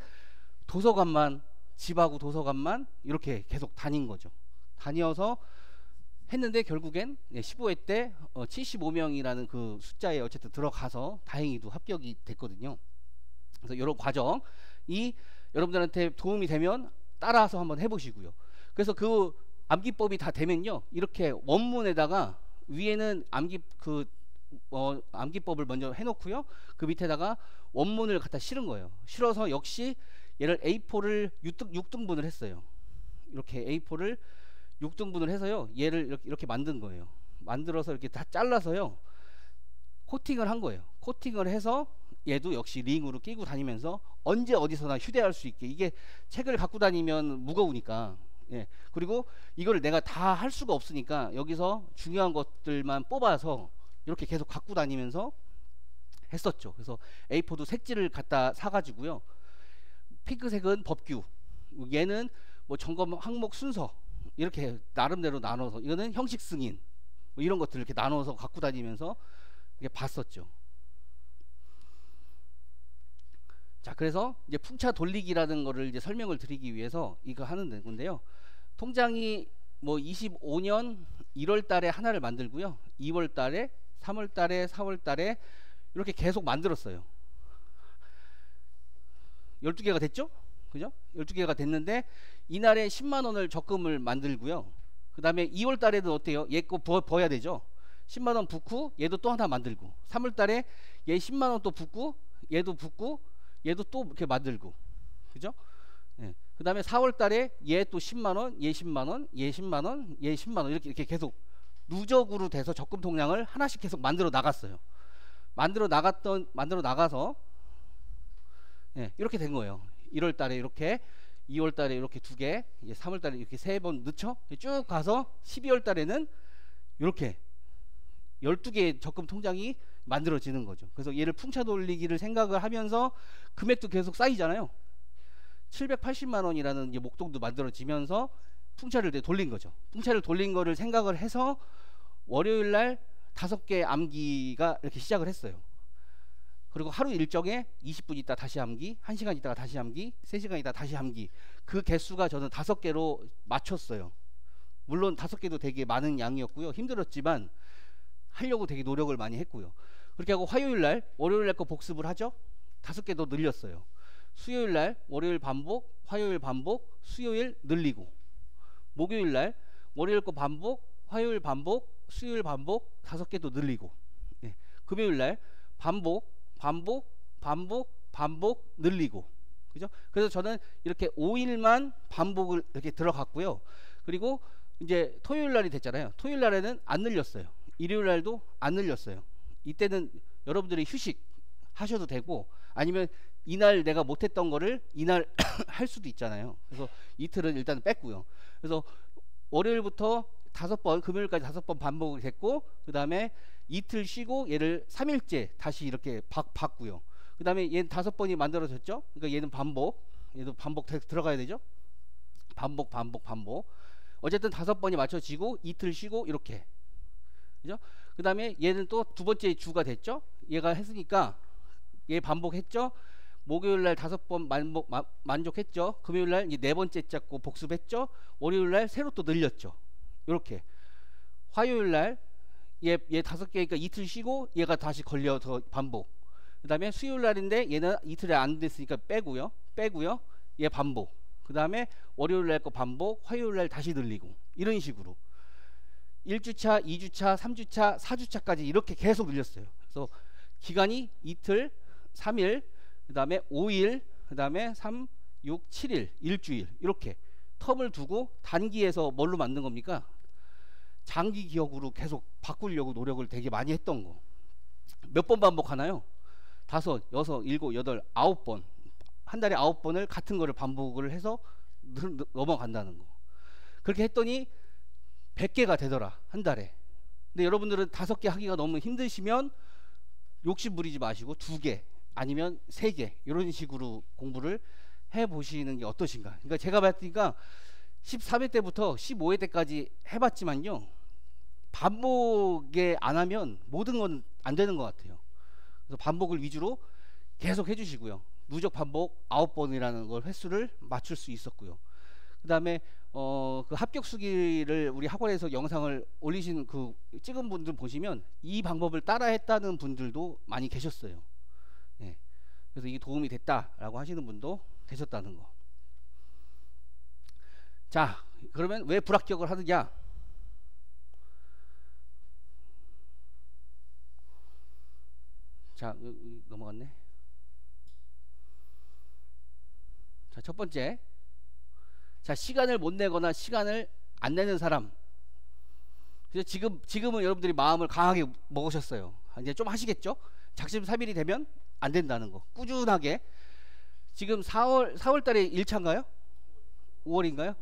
[SPEAKER 1] 도서관만, 집하고 도서관만 이렇게 계속 다닌 거죠. 다녀서 했는데 결국엔 15회 때 75명이라는 그 숫자에 어쨌든 들어가서 다행히도 합격이 됐거든요. 그래서 이런 과정이 여러분들한테 도움이 되면 따라서 한번 해보시고요. 그래서 그 암기법이 다 되면요, 이렇게 원문에다가 위에는 암기법을 먼저 해놓고요, 그 밑에다가 원문을 갖다 실은 거예요. 실어서 역시 얘를 A4를 6등분을 했어요. 이렇게 A4를 6등분을 해서요, 얘를 이렇게 만든 거예요. 만들어서 이렇게 다 잘라서요, 코팅을 한 거예요. 코팅을 해서 얘도 역시 링으로 끼고 다니면서 언제 어디서나 휴대할 수 있게. 이게 책을 갖고 다니면 무거우니까. 예. 그리고 이걸 내가 다 할 수가 없으니까 여기서 중요한 것들만 뽑아서 이렇게 계속 갖고 다니면서 했었죠. 그래서 A4도 색지를 갖다 사가지고요, 핑크색은 법규, 얘는 뭐 점검 항목 순서, 이렇게 나름대로 나눠서, 이거는 형식 승인, 뭐 이런 것들을 이렇게 나눠서 갖고 다니면서 이렇게 봤었죠. 자, 그래서 이제 풍차 돌리기라는 거를 이제 설명을 드리기 위해서 이거 하는 건데요. 통장이 뭐 25년 1월 달에 하나를 만들고요, 2월 달에, 3월 달에, 4월 달에 이렇게 계속 만들었어요. 12개가 됐죠? 그죠? 12개가 됐는데 이날에 10만원을 적금을 만들고요, 그 다음에 2월 달에는 어때요? 얘 거 버야 되죠? 10만원 붓고 얘도 또 하나 만들고, 3월 달에 얘 10만원 또 붓고, 얘도 붓고, 얘도 또 이렇게 만들고, 그죠? 예. 그 다음에 4월 달에 얘 또 10만원, 얘 10만원, 얘 10만원, 얘 10만원, 이렇게 계속 누적으로 돼서 적금 통장을 하나씩 계속 만들어 나갔어요. 만들어 나가서, 예, 이렇게 된 거예요. 1월 달에 이렇게, 2월 달에 이렇게 2개, 3월 달에 이렇게 3번 넣죠? 쭉 가서 12월 달에는 이렇게 12개의 적금 통장이 만들어지는 거죠. 그래서 얘를 풍차 돌리기를 생각을 하면서 금액도 계속 쌓이잖아요. 780만원이라는 이제 목돈도 만들어지면서 풍차를 돌린 거죠. 풍차를 돌린 거를 생각을 해서 월요일 날 5개 암기가 이렇게 시작을 했어요. 그리고 하루 일정에 20분 있다 다시 암기, 1시간 있다가 다시 암기, 3시간 있다가 다시 암기, 그 개수가 저는 5개로 맞췄어요. 물론 5개도 되게 많은 양이었고요, 힘들었지만 하려고 되게 노력을 많이 했고요. 그렇게 하고 화요일 날, 월요일 날 거 복습을 하죠. 5개 더 늘렸어요. 수요일 날 월요일 반복, 화요일 반복, 수요일 늘리고, 목요일 날 월요일 거 반복, 화요일 반복, 수요일 반복, 5개 또 늘리고, 예. 금요일 날 반복, 반복 늘리고, 그죠? 그래서 저는 이렇게 5일만 반복을 이렇게 들어갔고요. 그리고 이제 토요일 날이 됐잖아요. 토요일 날에는 안 늘렸어요. 일요일 날도 안 늘렸어요. 이때는 여러분들이 휴식 하셔도 되고, 아니면 이날 내가 못했던 거를 이날 할 수도 있잖아요. 그래서 이틀은 일단 뺐고요. 그래서 월요일부터 5번, 금요일까지 5번 반복이 됐고, 그 다음에 이틀 쉬고 얘를 3일째 다시 이렇게 봤고요. 그 다음에 얘는 5번이 만들어졌죠. 그러니까 얘는 얘도 반복 들어가야 되죠. 반복. 어쨌든 5번이 맞춰지고 이틀 쉬고 이렇게, 그죠? 그 다음에 얘는 또 2번째 주가 됐죠. 얘가 했으니까 얘 반복했죠. 목요일날 5번 만족했죠. 금요일날 이제 4번째 잡고 복습했죠. 월요일날 새로 또 늘렸죠. 이렇게 화요일날 얘 5개니까 이틀 쉬고 얘가 다시 걸려서 반복. 그 다음에 수요일날인데 얘는 이틀에 안 됐으니까 빼고요. 얘 반복. 그 다음에 월요일날 거 반복, 화요일날 다시 늘리고, 이런 식으로 1주차, 2주차, 3주차, 4주차까지 이렇게 계속 늘렸어요. 그래서 기간이 이틀, 3일, 그 다음에 5일, 그 다음에 3, 6, 7일, 일주일, 이렇게 텀을 두고 단기에서 뭘로 만든 겁니까? 장기 기억으로 계속 바꾸려고 노력을 되게 많이 했던 거. 몇 번 반복하나요? 5, 6, 7, 8, 9번. 한 달에 9번을 같은 거를 반복을 해서 넘어간다는 거. 그렇게 했더니 100개가 되더라, 한 달에. 근데 여러분들은 5개 하기가 너무 힘드시면 욕심 부리지 마시고 2개 아니면 3개 이런 식으로 공부를 해보시는 게 어떠신가. 그러니까 제가 봤으니까 13회 때부터 15회 때까지 해봤지만요, 반복에 안 하면 모든 건 안 되는 것 같아요. 그래서 반복을 위주로 계속 해주시고요. 누적 반복 9번이라는 걸 횟수를 맞출 수 있었고요. 그 다음에 그 합격 수기를 우리 학원에서 영상을 올리신 그 찍은 분들 보시면 이 방법을 따라 했다는 분들도 많이 계셨어요. 예. 그래서 이게 도움이 됐다라고 하시는 분도 계셨다는 거. 자, 그러면 왜 불합격을 하느냐? 자, 넘어갔네. 자, 첫 번째. 자, 시간을 못 내거나 시간을 안 내는 사람. 그래서 지금은 여러분들이 마음을 강하게 먹으셨어요. 이제 좀 하시겠죠? 작심삼일이 되면 안 된다는 거. 꾸준하게. 지금 4월 달에 1차인가요? 5월인가요?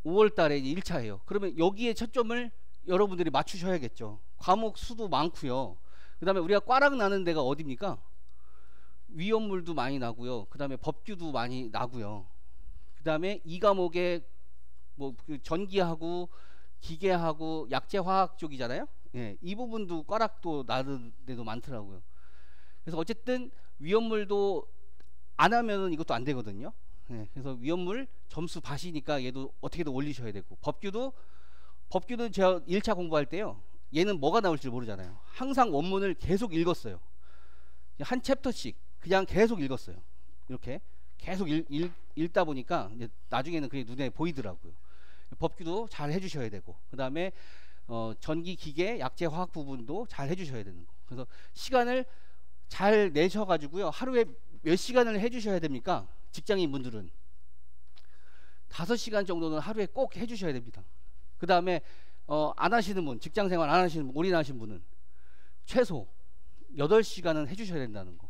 [SPEAKER 1] 5월 달에 1차예요. 그러면 여기에 초점을 여러분들이 맞추셔야겠죠. 과목 수도 많고요. 그 다음에 우리가 꽈락 나는 데가 어디입니까? 위험물도 많이 나고요. 그 다음에 법규도 많이 나고요. 그 다음에 이 과목에 뭐 전기하고 기계하고 약재화학 쪽이잖아요. 예, 이 부분도 꽈락도 나는 데도 많더라고요. 그래서 어쨌든 위험물도 안 하면은 이것도 안 되거든요. 예, 그래서 위험물 점수 밭이니까 얘도 어떻게든 올리셔야 되고, 법규는 제가 1차 공부할 때요, 얘는 뭐가 나올지 모르잖아요. 항상 원문을 계속 읽었어요. 한 챕터씩 그냥 계속 읽었어요. 이렇게 계속 읽다 보니까 이제 나중에는 그게 눈에 보이더라고요. 법규도 잘 해주셔야 되고, 그 다음에 전기, 기계, 약재, 화학 부분도 잘 해주셔야 되는 거. 그래서 시간을 잘 내셔가지고요, 하루에 몇 시간을 해주셔야 됩니까? 직장인 분들은 5시간 정도는 하루에 꼭 해주셔야 됩니다. 그 다음에 안 하시는 분, 직장생활 안 하시는 분, 올인하신 분은 최소 8시간은 해주셔야 된다는 거.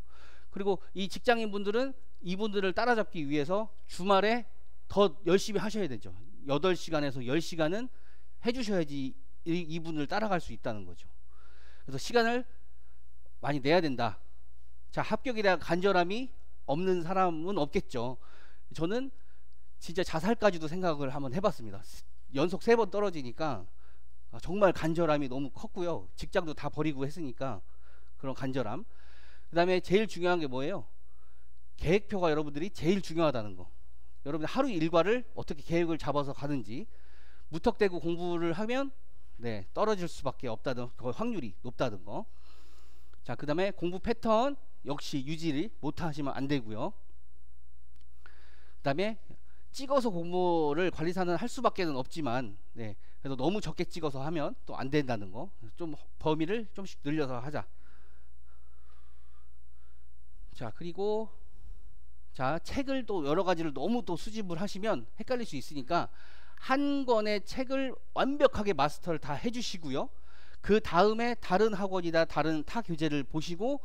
[SPEAKER 1] 그리고 이 직장인 분들은 이분들을 따라잡기 위해서 주말에 더 열심히 하셔야 되죠. 8시간에서 10시간은 해주셔야지 이분을 따라갈 수 있다는 거죠. 그래서 시간을 많이 내야 된다. 자, 합격에 대한 간절함이 없는 사람은 없겠죠. 저는 진짜 자살까지도 생각을 한번 해봤습니다. 연속 3번 떨어지니까 정말 간절함이 너무 컸고요. 직장도 다 버리고 했으니까 그런 간절함. 그 다음에 제일 중요한 게 뭐예요? 계획표가 여러분들이 제일 중요하다는 거. 여러분 하루 일과를 어떻게 계획을 잡아서 가는지. 무턱대고 공부를 하면 네, 떨어질 수밖에 없다는, 거의 확률이 높다는 거. 자, 그 다음에 공부 패턴 역시 유지를 못 하시면 안 되고요. 그 다음에 찍어서 공부를 관리사는 할 수밖에는 없지만, 네, 그래서 너무 적게 찍어서 하면 또 안 된다는 거. 좀 범위를 좀씩 늘려서 하자. 자, 그리고 자, 책을 또 여러 가지를 너무 또 수집을 하시면 헷갈릴 수 있으니까 한 권의 책을 완벽하게 마스터를 다 해주시고요. 그 다음에 다른 학원이나 다른 타 교재를 보시고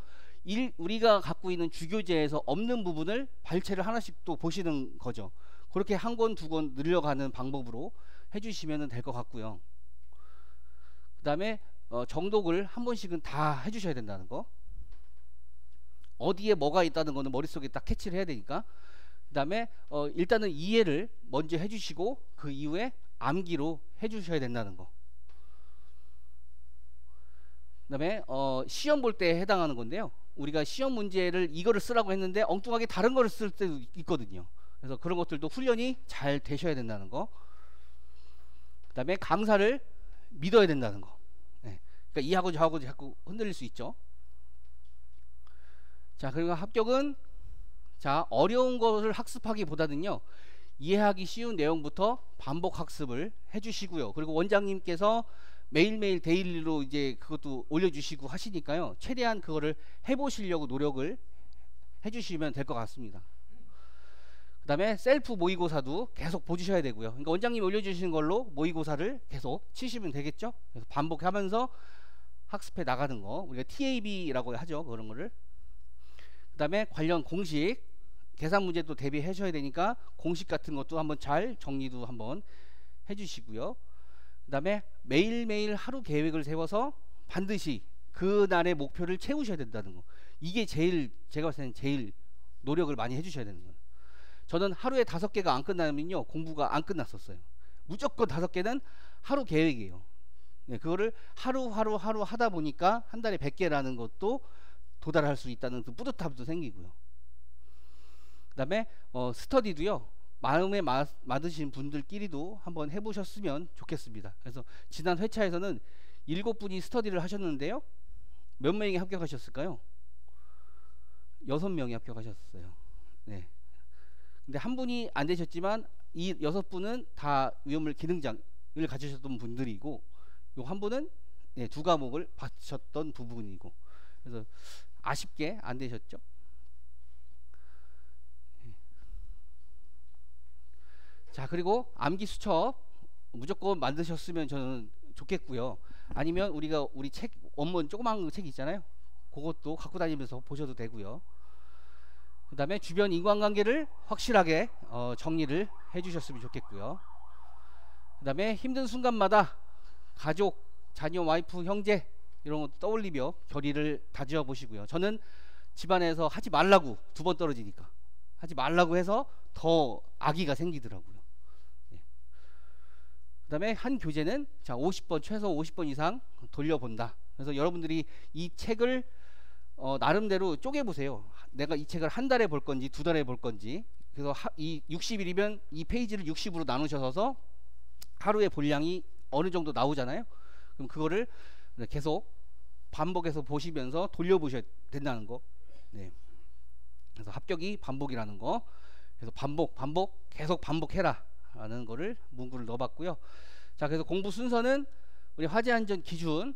[SPEAKER 1] 우리가 갖고 있는 주교재에서 없는 부분을 발췌를 하나씩 또 보시는 거죠. 그렇게 한 권, 2권 늘려가는 방법으로 해주시면 될 것 같고요. 그 다음에 정독을 한 번씩은 다 해주셔야 된다는 거. 어디에 뭐가 있다는 거는 머릿속에 딱 캐치를 해야 되니까. 그 다음에 일단은 이해를 먼저 해주시고 그 이후에 암기로 해주셔야 된다는 거. 그 다음에 시험 볼 때 해당하는 건데요, 우리가 시험 문제를 이거를 쓰라고 했는데 엉뚱하게 다른 거를 쓸 때도 있거든요. 그래서 그런 것들도 훈련이 잘 되셔야 된다는 거. 그 다음에 강사를 믿어야 된다는 거. 네. 그러니까 이하고 저하고 자꾸 흔들릴 수 있죠. 자, 그리고 합격은 자, 어려운 것을 학습하기보다는요, 이해하기 쉬운 내용부터 반복 학습을 해주시고요. 그리고 원장님께서 매일매일 데일리로 이제 그것도 올려주시고 하시니까요, 최대한 그거를 해보시려고 노력을 해주시면 될 것 같습니다. 그 다음에 셀프 모의고사도 계속 보주셔야 되고요. 그러니까 원장님이 올려주시는 걸로 모의고사를 계속 치시면 되겠죠. 그래서 반복하면서 학습해 나가는 거, 우리가 TAB라고 하죠, 그런 거를. 그 다음에 관련 공식, 계산 문제도 대비해 주셔야 되니까 공식 같은 것도 한번 잘 정리도 한번 해주시고요. 그 다음에 매일매일 하루 계획을 세워서 반드시 그날의 목표를 채우셔야 된다는 거. 이게 제일 제가 봤을 때는 제일 노력을 많이 해주셔야 되는 거예요. 저는 하루에 5개가 안 끝나면요 공부가 안 끝났었어요. 무조건 5개는 하루 계획이에요. 네, 그거를 하루 하다 보니까 한 달에 100개라는 것도 도달할 수 있다는 그 뿌듯함도 생기고요. 그 다음에 스터디도요 마음에 맞으신 분들끼리도 한번 해보셨으면 좋겠습니다. 그래서 지난 회차에서는 7분이 스터디를 하셨는데요, 몇 명이 합격하셨을까요? 6명이 합격하셨어요. 네. 근데 한 분이 안 되셨지만 이 6분은 다 위험물 기능장을 가지셨던 분들이고, 요 한 분은 2과목을 받으셨던 부분이고, 그래서 아쉽게 안 되셨죠. 자, 그리고 암기 수첩 무조건 만드셨으면 저는 좋겠고요. 아니면 우리 책 원문 조그만 책 있잖아요. 그것도 갖고 다니면서 보셔도 되고요. 그 다음에 주변 인간관계를 확실하게 정리를 해주셨으면 좋겠고요. 그 다음에 힘든 순간마다 가족, 자녀, 와이프, 형제 이런 거 떠올리며 결의를 다져 보시고요. 저는 집안에서 하지 말라고 2번 떨어지니까 하지 말라고 해서 더 악의가 생기더라고요. 그 다음에 한 교재는 자 50번, 최소 50번 이상 돌려본다. 그래서 여러분들이 이 책을 나름대로 쪼개보세요. 내가 이 책을 한 달에 볼 건지 2달에 볼 건지. 그래서 이 60일이면 이 페이지를 60으로 나누셔서 하루에 볼량이 어느 정도 나오잖아요. 그럼 그거를 계속 반복해서 보시면서 돌려보셔야 된다는 거. 네. 그래서 합격이 반복이라는 거. 그래서 반복 계속 반복해라 라는 거를 문구를 넣어봤고요. 자, 그래서 공부 순서는 우리 화재안전 기준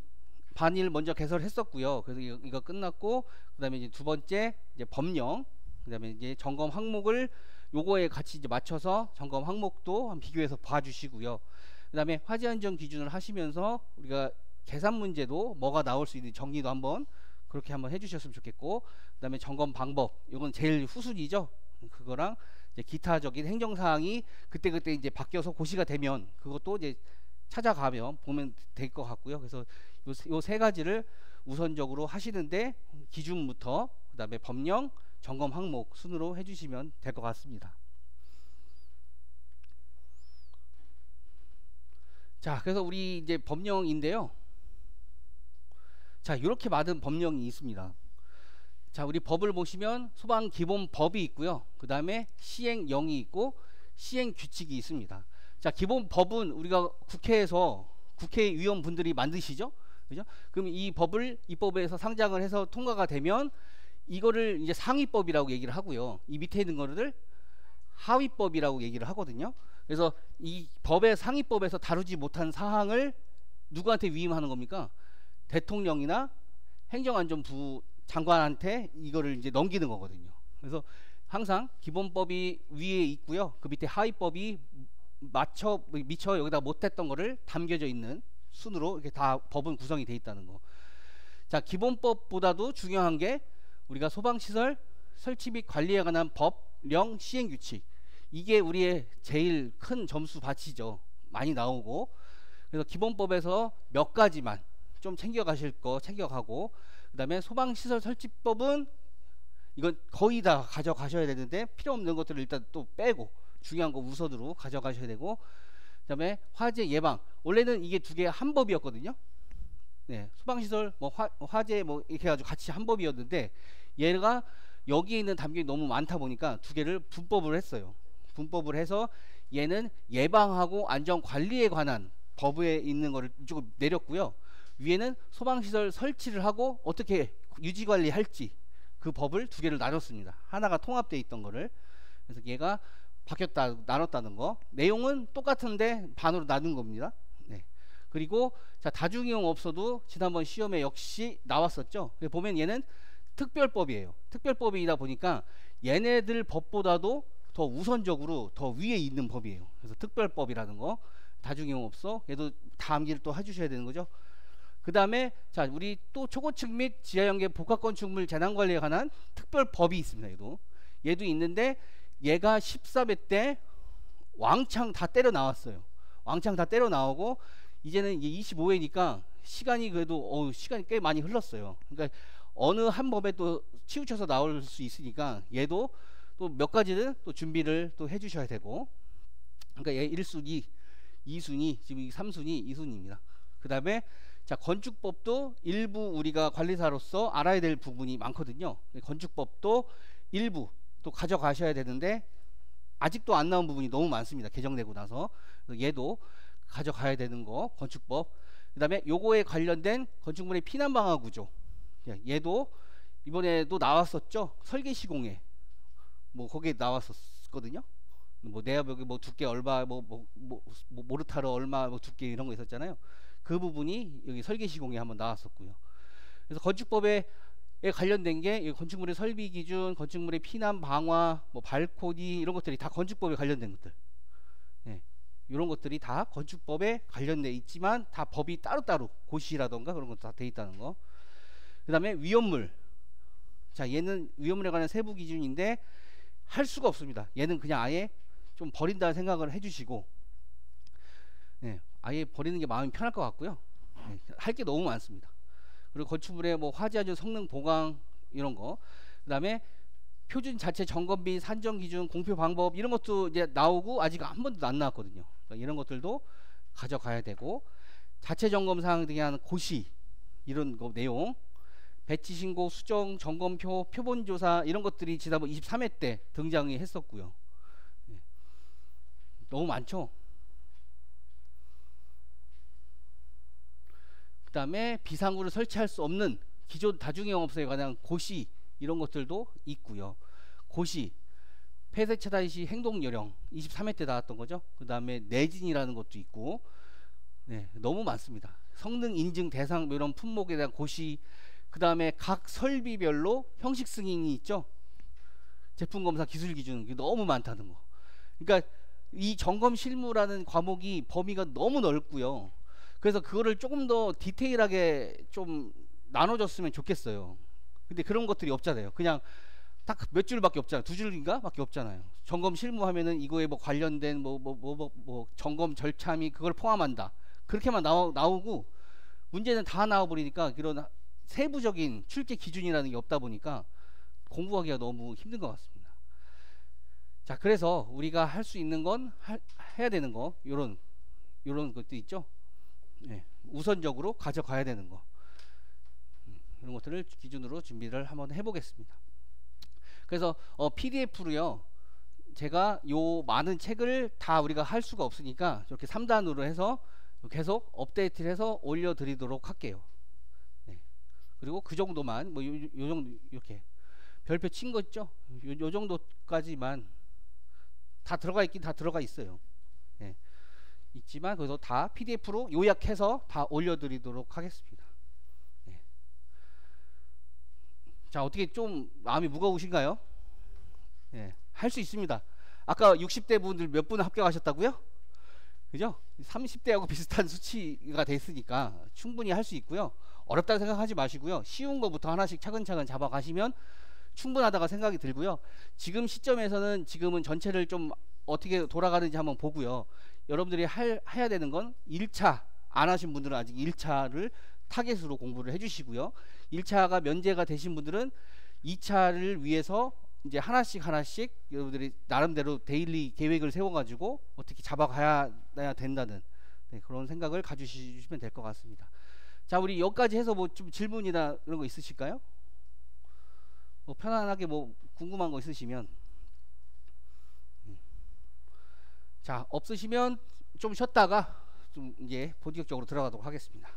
[SPEAKER 1] 반일 먼저 개설했었고요. 그래서 이거 끝났고, 그 다음에 이제 2번째 이제 법령, 그 다음에 이제 점검 항목을 요거에 같이 이제 맞춰서 점검 항목도 한번 비교해서 봐주시고요. 그 다음에 화재안전 기준을 하시면서 우리가 계산 문제도 뭐가 나올 수 있는 정리도 한번 그렇게 한번 해주셨으면 좋겠고, 그 다음에 점검 방법, 이건 제일 후순위죠. 그거랑 이제 기타적인 행정사항이 그때 이제 바뀌어서 고시가 되면 그것도 이제 찾아가면 보면 될 것 같고요. 그래서 요 3가지를 우선적으로 하시는데 기준부터 그 다음에 법령, 점검 항목 순으로 해주시면 될 것 같습니다. 자, 그래서 우리 이제 법령인데요. 자, 이렇게 많은 법령이 있습니다. 자, 우리 법을 보시면 소방기본법이 있고요. 그 다음에 시행령이 있고 시행규칙이 있습니다. 자, 기본법은 우리가 국회에서 국회의원분들이 만드시죠. 그죠? 그럼 이 법을 입법에서 상장을 해서 통과가 되면 이거를 이제 상위법이라고 얘기를 하고요. 이 밑에 있는 거를 하위법이라고 얘기를 하거든요. 그래서 이 법의 상위법에서 다루지 못한 사항을 누구한테 위임하는 겁니까? 대통령이나 행정안전부 장관한테 이거를 이제 넘기는 거거든요. 그래서 항상 기본법이 위에 있고요. 그 밑에 하위법이 미처 여기다 못했던 거를 담겨져 있는 순으로 이렇게 다 법은 구성이 돼 있다는 거. 자, 기본법보다도 중요한 게 우리가 소방시설 설치 및 관리에 관한 법령 시행규칙, 이게 우리의 제일 큰 점수 받치죠. 많이 나오고. 그래서 기본법에서 몇 가지만 좀 챙겨가실 거 챙겨가고, 그 다음에 소방시설 설치법은 이건 거의 다 가져가셔야 되는데 필요 없는 것들을 일단 또 빼고 중요한 거 우선으로 가져가셔야 되고, 그 다음에 화재 예방, 원래는 이게 2개 한 법이었거든요. 네, 소방시설 뭐 화재 뭐 이렇게 해가지고 같이 한 법이었는데 얘가 여기에 있는 담격이 너무 많다 보니까 2개를 분법을 했어요. 분법을 해서 얘는 예방하고 안전관리에 관한 법에 있는 거를 조금 내렸고요. 위에는 소방시설 설치를 하고 어떻게 유지관리할지 그 법을 2개를 나눴습니다. 하나가 통합되어 있던 거를. 그래서 얘가 바뀌었다, 나눴다는 거. 내용은 똑같은데 반으로 나눈 겁니다. 네. 그리고 자, 다중이용 없어도 지난번 시험에 역시 나왔었죠. 보면 얘는 특별법이에요. 특별법이다 보니까 얘네들 법보다도 더 우선적으로 더 위에 있는 법이에요. 그래서 특별법이라는 거, 다중이용 없어, 얘도 다 암기를 또 해주셔야 되는 거죠. 그 다음에 자, 우리 또 초고층 및 지하연계 복합건축물 재난관리에 관한 특별법이 있습니다. 얘도 있는데 얘가 13회 때 왕창 다 때려 나왔어요. 왕창 다 때려 나오고 이제는 이제 25회니까 시간이 그래도 시간이 꽤 많이 흘렀어요. 그러니까 어느 한 법에 또 치우쳐서 나올 수 있으니까 얘도 또 몇 가지는 또 준비를 또 해주셔야 되고, 그러니까 얘 1순위, 2순위, 지금 3순위, 2순위입니다. 그 다음에 자, 건축법도 일부 우리가 관리사로서 알아야 될 부분이 많거든요. 건축법도 일부 또 가져가셔야 되는데 아직도 안 나온 부분이 너무 많습니다. 개정되고 나서. 얘도 가져가야 되는 거, 건축법. 그 다음에 요거에 관련된 건축물의 피난방화 구조, 얘도 이번에도 나왔었죠. 설계시공에 뭐 거기에 나왔었거든요. 뭐 내야벽이 뭐 두께 얼마, 모르타르 얼마, 뭐 두께 이런 거 있었잖아요. 그 부분이 여기 설계시공에 한번 나왔었고요. 그래서 건축법에 관련된 게 건축물의 설비 기준, 건축물의 피난 방화, 뭐 발코니 이런 것들이 다 건축법에 관련된 것들. 예, 이런 것들이 다 건축법에 관련돼 있지만 다 법이 따로따로 고시라던가 그런 것도 다 돼 있다는 거. 그 다음에 위험물. 자, 얘는 위험물에 관한 세부 기준인데 할 수가 없습니다. 얘는 그냥 아예 좀 버린다는 생각을 해주시고, 예, 아예 버리는 게 마음이 편할 것 같고요. 예, 할 게 너무 많습니다. 그리고 건축물의 뭐 화재하전 성능 보강 이런 거, 그 다음에 표준 자체 점검비 산정 기준 공표 방법 이런 것도 이제 나오고 아직 한 번도 안 나왔거든요. 그러니까 이런 것들도 가져가야 되고, 자체 점검 사항 등에 대한 고시 이런 거 내용, 배치 신고, 수정, 점검표, 표본 조사 이런 것들이 지난번 23회 때 등장이 했었고요. 예. 너무 많죠. 그 다음에 비상구를 설치할 수 없는 기존 다중이용업소에 관한 고시 이런 것들도 있고요. 고시, 폐쇄 차단 시 행동 요령 23회 때 나왔던 거죠. 그 다음에 내진이라는 것도 있고, 네, 너무 많습니다. 성능 인증 대상 이런 품목에 대한 고시, 그 다음에 각 설비별로 형식 승인이 있죠. 제품 검사 기술 기준 너무 많다는 거. 그러니까 이 점검 실무라는 과목이 범위가 너무 넓고요. 그래서 그거를 조금 더 디테일하게 좀 나눠줬으면 좋겠어요. 근데 그런 것들이 없잖아요. 그냥 딱 몇 줄밖에 없잖아요. 2줄인가 밖에 없잖아요. 점검 실무 하면은 이거에 뭐 관련된 뭐 점검 절차 및 그걸 포함한다, 그렇게만 나오고 문제는 다 나와버리니까 그런 세부적인 출제 기준이라는 게 없다 보니까 공부하기가 너무 힘든 것 같습니다. 자, 그래서 우리가 할 수 있는 건 해야 되는 거, 요런 것도 있죠. 네, 우선적으로 가져가야 되는 거, 이런 것들을 기준으로 준비를 한번 해보겠습니다. 그래서 PDF로요, 제가 요 많은 책을 다 우리가 할 수가 없으니까 이렇게 3단으로 해서 계속 업데이트를 해서 올려드리도록 할게요. 네. 그리고 그 정도만, 뭐 요 정도 이렇게 별표 친 거 있죠? 요 정도까지만 다 들어가 있긴 다 들어가 있어요. 네. 있지만 그래서 다 PDF로 요약해서 다 올려드리도록 하겠습니다. 네. 자, 어떻게 좀 마음이 무거우신가요? 네. 할 수 있습니다. 아까 60대 분들 몇 분 합격하셨다고요? 그죠? 30대하고 비슷한 수치가 됐으니까 충분히 할 수 있고요. 어렵다고 생각하지 마시고요. 쉬운 거부터 하나씩 차근차근 잡아가시면 충분하다고 생각이 들고요. 지금 시점에서는 지금은 전체를 좀 어떻게 돌아가는지 한번 보고요. 여러분들이 해야 되는 건 1차 안 하신 분들은 아직 1차를 타겟으로 공부를 해주시고요. 1차가 면제가 되신 분들은 2차를 위해서 이제 하나씩 여러분들이 나름대로 데일리 계획을 세워가지고 어떻게 잡아가야 된다는, 네, 그런 생각을 가지시면 될 것 같습니다. 자, 우리 여기까지 해서 뭐 좀 질문이나 이런 거 있으실까요? 뭐 편안하게 뭐 궁금한 거 있으시면, 자, 없으시면 좀 쉬었다가 좀 이제 본격적으로 들어가도록 하겠습니다.